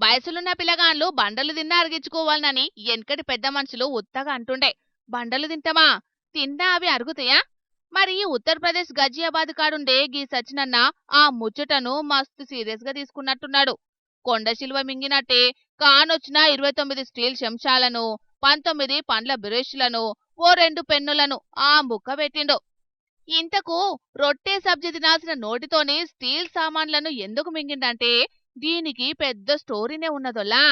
వయసులున్న పిల్లగాండ్లు బండలు తిన్నా అరిగించుకోవాలనని ఎనకటి పెద్ద మనుషులు ఉత్తగా అంటుండే. బండలు తింటామా? తిన్నా అవి అరుగుతాయా? మరి ఉత్తరప్రదేశ్ గజియాబాద్ కాడుండే గీ సచినన్న ఆ ముచ్చటను మస్తు సీరియస్ గా తీసుకున్నట్టున్నాడు. కొండ శిల్వ మింగినట్టే కానొచ్చిన 29 స్టీల్ చెంచాలను, 19 పండ్ల బ్రష్లను, ఓ 2 పెన్నులను ఆ ముక్క పెట్టిండు. ఇంతకు రొట్టె సబ్జీ తినాల్సిన నోటితోని స్టీల్ సామాన్లను ఎందుకు మింగిండంటే దీనికి పెద్ద స్టోరీనే ఉన్నదొల్లా.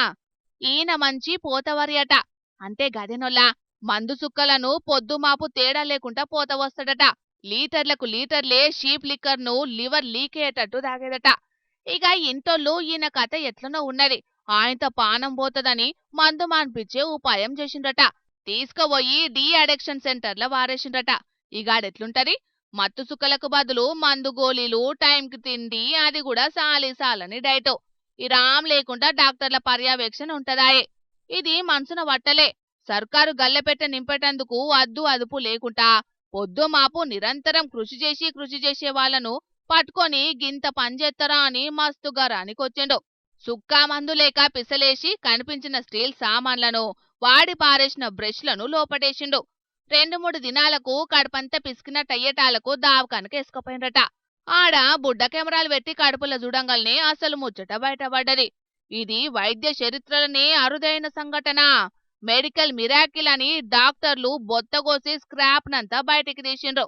ఈయన మంచి పోతవరి అట. అంటే గదెనొల్లా, మందు సుక్కలను పొద్దుమాపు తేడా లేకుండా పోత వస్తాడట. లీటర్లకు లీటర్లే షీప్ లిక్కర్ను లివర్ లీక్ అయ్యేటట్టు తాగేదట. ఇక ఇంటోళ్ళు ఈయన కథ ఎట్లనో ఉన్నది. ఆయనతో పానం పోతదని మందు మాన్పించే ఉపాయం చేసిండ్రట. తీసుకుపోయి డీ అడిక్షన్ సెంటర్లో వారేసిండ్రట. ఇగాడెట్లుంటది? మత్తు సుక్కలకు బదులు మందు గోళీలు, టైంకి తిండి, అది కూడా సాలని డైట్. ఈ రామ్ లేకుండా డాక్టర్ల పర్యవేక్షణ ఉంటదాయే. ఇది మనసున వట్టలే. సర్కారు గల్లెపెట్ట నింపేటందుకు అద్దు అదుపు లేకుండా పొద్దు మాపు నిరంతరం కృషి చేసే వాళ్లను పట్టుకొని గింత పనిచేత్తరా అని మస్తుగా రానికొచ్చిండు. సుక్కా మందు లేక పిసలేసి కనిపించిన స్టీల్ సామాన్లను, వాడి పారేసిన బ్రష్లను లోపటేసిండు. 2-3 దినాలకు కడుపంతా పిసికినట్టయ్యేటాలకు దావకానికి ఎసుకపోయినరట. ఆడ బుడ్డ కెమెరాలు పెట్టి కడుపుల చూడంగాల్నే అసలు ముచ్చట బయటపడ్డది. ఇది వైద్య చరిత్రలనే అరుదైన సంఘటన. మెడికల్ మిరాకిల్ అని డాక్టర్లు బొత్తగోసి స్క్రాప్ నంతా బయటికి తీసిండ్రు.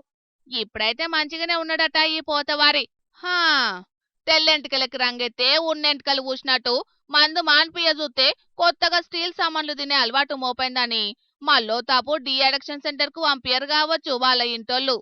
ఇప్పుడైతే మంచిగానే ఉన్నాడట ఈ పోతవారి. హా, తెల్లెంటికలకి రంగెత్తే ఉన్నెంటికలు పూసినట్టు మందు మాన్పియ చూస్తే కొత్తగా స్టీల్ సామాన్లు తినే అలవాటు మోపైందని మళ్ళో తాపు డీ అడిక్షన్ సెంటర్ కు పంపియరు కావచ్చు వాళ్ళ ఇంటోళ్ళు.